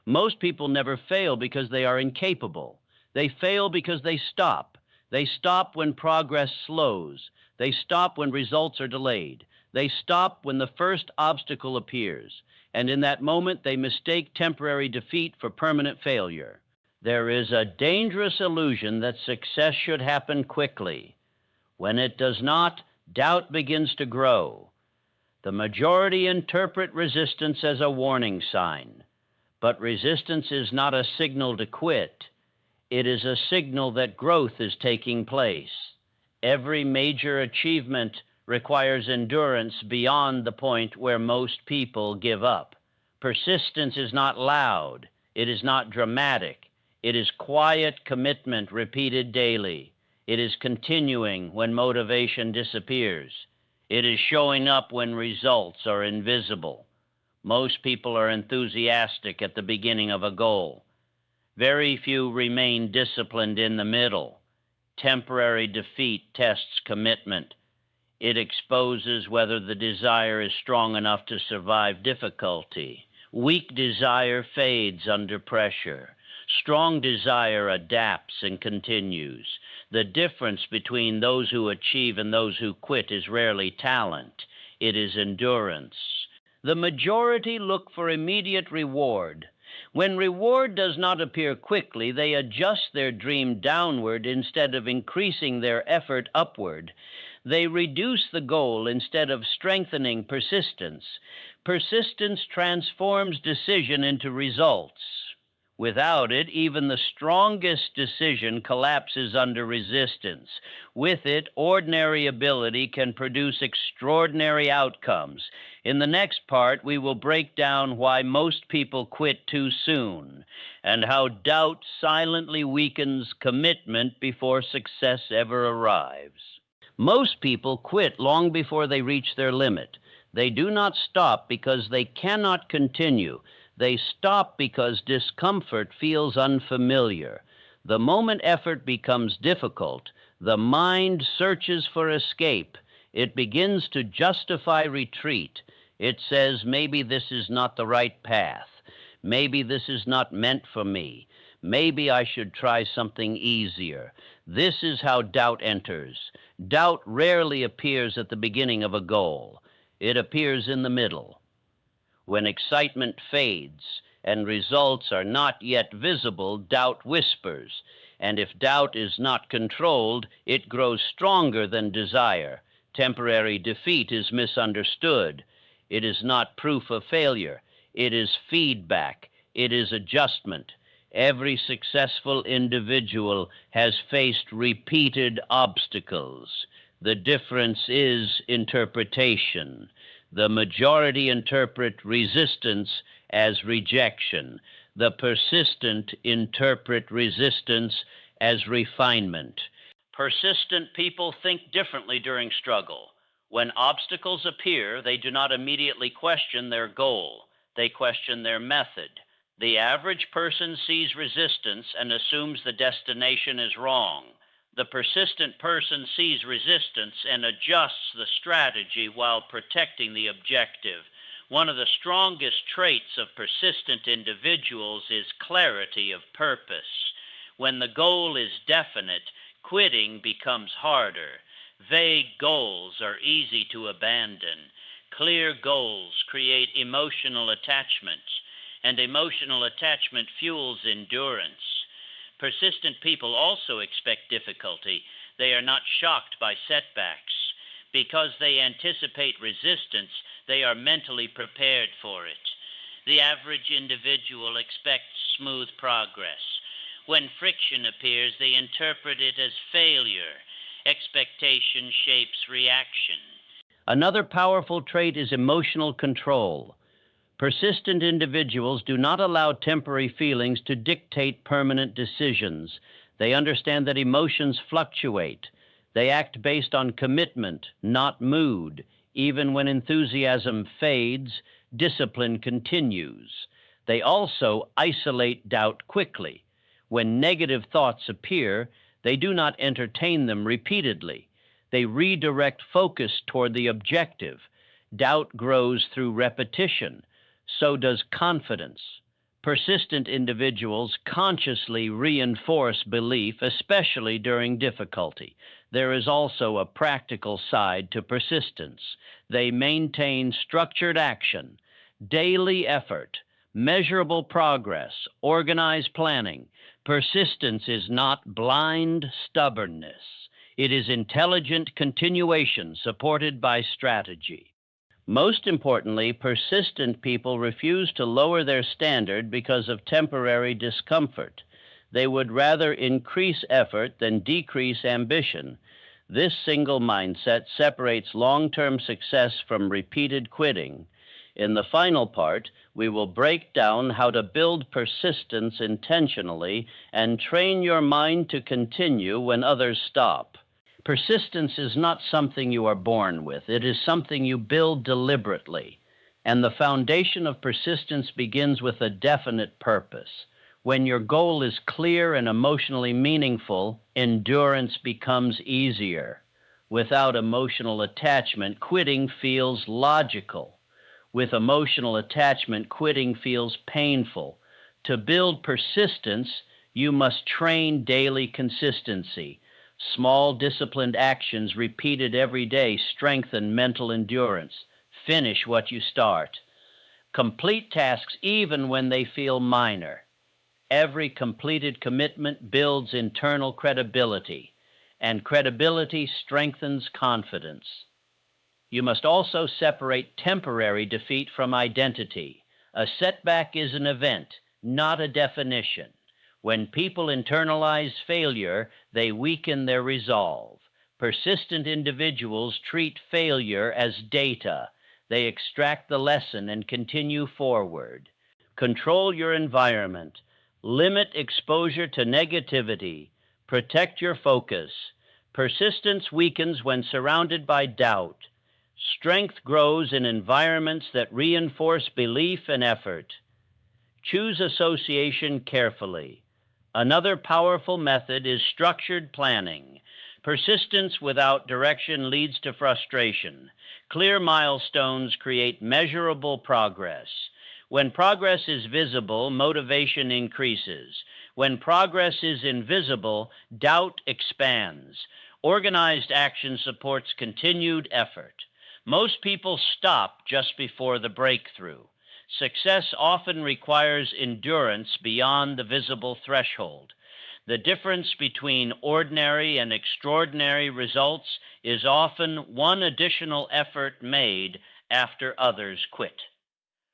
Most people never fail because they are incapable. They fail because they stop. They stop when progress slows. They stop when results are delayed. They stop when the first obstacle appears. And in that moment, they mistake temporary defeat for permanent failure. There is a dangerous illusion that success should happen quickly. When it does not, doubt begins to grow. The majority interpret resistance as a warning sign. But resistance is not a signal to quit. It is a signal that growth is taking place. Every major achievement requires endurance beyond the point where most people give up. Persistence is not loud. It is not dramatic. It is quiet commitment repeated daily. It is continuing when motivation disappears. It is showing up when results are invisible. Most people are enthusiastic at the beginning of a goal. Very few remain disciplined in the middle. Temporary defeat tests commitment. It exposes whether the desire is strong enough to survive difficulty. Weak desire fades under pressure. Strong desire adapts and continues. The difference between those who achieve and those who quit is rarely talent. It is endurance. The majority look for immediate reward. When reward does not appear quickly, they adjust their dream downward instead of increasing their effort upward. They reduce the goal instead of strengthening persistence. Persistence transforms decision into results. Without it, even the strongest decision collapses under resistance. With it, ordinary ability can produce extraordinary outcomes. In the next part, we will break down why most people quit too soon and how doubt silently weakens commitment before success ever arrives. Most people quit long before they reach their limit. They do not stop because they cannot continue. They stop because discomfort feels unfamiliar. The moment effort becomes difficult, the mind searches for escape. It begins to justify retreat. It says, maybe this is not the right path. Maybe this is not meant for me. Maybe I should try something easier. This is how doubt enters. Doubt rarely appears at the beginning of a goal. It appears in the middle. When excitement fades and results are not yet visible, doubt whispers. And if doubt is not controlled, it grows stronger than desire. Temporary defeat is misunderstood. It is not proof of failure. It is feedback. It is adjustment. Every successful individual has faced repeated obstacles. The difference is interpretation. The majority interpret resistance as rejection. The persistent interpret resistance as refinement. Persistent people think differently during struggle. When obstacles appear, they do not immediately question their goal. They question their method. The average person sees resistance and assumes the destination is wrong. The persistent person sees resistance and adjusts the strategy while protecting the objective. One of the strongest traits of persistent individuals is clarity of purpose. When the goal is definite, quitting becomes harder. Vague goals are easy to abandon. Clear goals create emotional attachment, and emotional attachment fuels endurance. Persistent people also expect difficulty. They are not shocked by setbacks. Because they anticipate resistance, they are mentally prepared for it. The average individual expects smooth progress. When friction appears, they interpret it as failure. Expectation shapes reaction. Another powerful trait is emotional control. Persistent individuals do not allow temporary feelings to dictate permanent decisions. They understand that emotions fluctuate. They act based on commitment, not mood. Even when enthusiasm fades, discipline continues. They also isolate doubt quickly. When negative thoughts appear, they do not entertain them repeatedly. They redirect focus toward the objective. Doubt grows through repetition. So does confidence. Persistent individuals consciously reinforce belief, especially during difficulty. There is also a practical side to persistence. They maintain structured action, daily effort, measurable progress, organized planning. Persistence is not blind stubbornness. It is intelligent continuation supported by strategy. Most importantly, persistent people refuse to lower their standard because of temporary discomfort. They would rather increase effort than decrease ambition. This single mindset separates long-term success from repeated quitting. In the final part, we will break down how to build persistence intentionally and train your mind to continue when others stop. Persistence is not something you are born with. It is something you build deliberately. And the foundation of persistence begins with a definite purpose. When your goal is clear and emotionally meaningful, endurance becomes easier. Without emotional attachment, quitting feels logical. With emotional attachment, quitting feels painful. To build persistence, you must train daily consistency. Small, disciplined actions repeated every day strengthen mental endurance. Finish what you start. Complete tasks even when they feel minor. Every completed commitment builds internal credibility, and credibility strengthens confidence. You must also separate temporary defeat from identity. A setback is an event, not a definition. When people internalize failure, they weaken their resolve. Persistent individuals treat failure as data. They extract the lesson and continue forward. Control your environment. Limit exposure to negativity. Protect your focus. Persistence weakens when surrounded by doubt. Strength grows in environments that reinforce belief and effort. Choose association carefully. Another powerful method is structured planning. Persistence without direction leads to frustration. Clear milestones create measurable progress. When progress is visible, motivation increases. When progress is invisible, doubt expands. Organized action supports continued effort. Most people stop just before the breakthrough. Success often requires endurance beyond the visible threshold. The difference between ordinary and extraordinary results is often one additional effort made after others quit.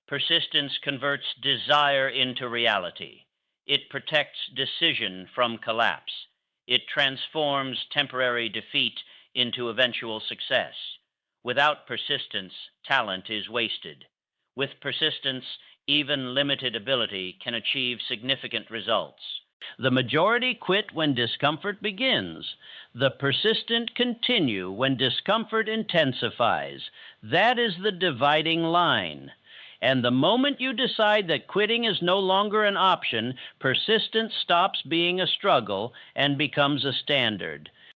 Persistence converts desire into reality. It protects decision from collapse. It transforms temporary defeat into eventual success. Without persistence, talent is wasted. With persistence, even limited ability can achieve significant results. The majority quit when discomfort begins. The persistent continue when discomfort intensifies. That is the dividing line. And the moment you decide that quitting is no longer an option, persistence stops being a struggle and becomes a standard.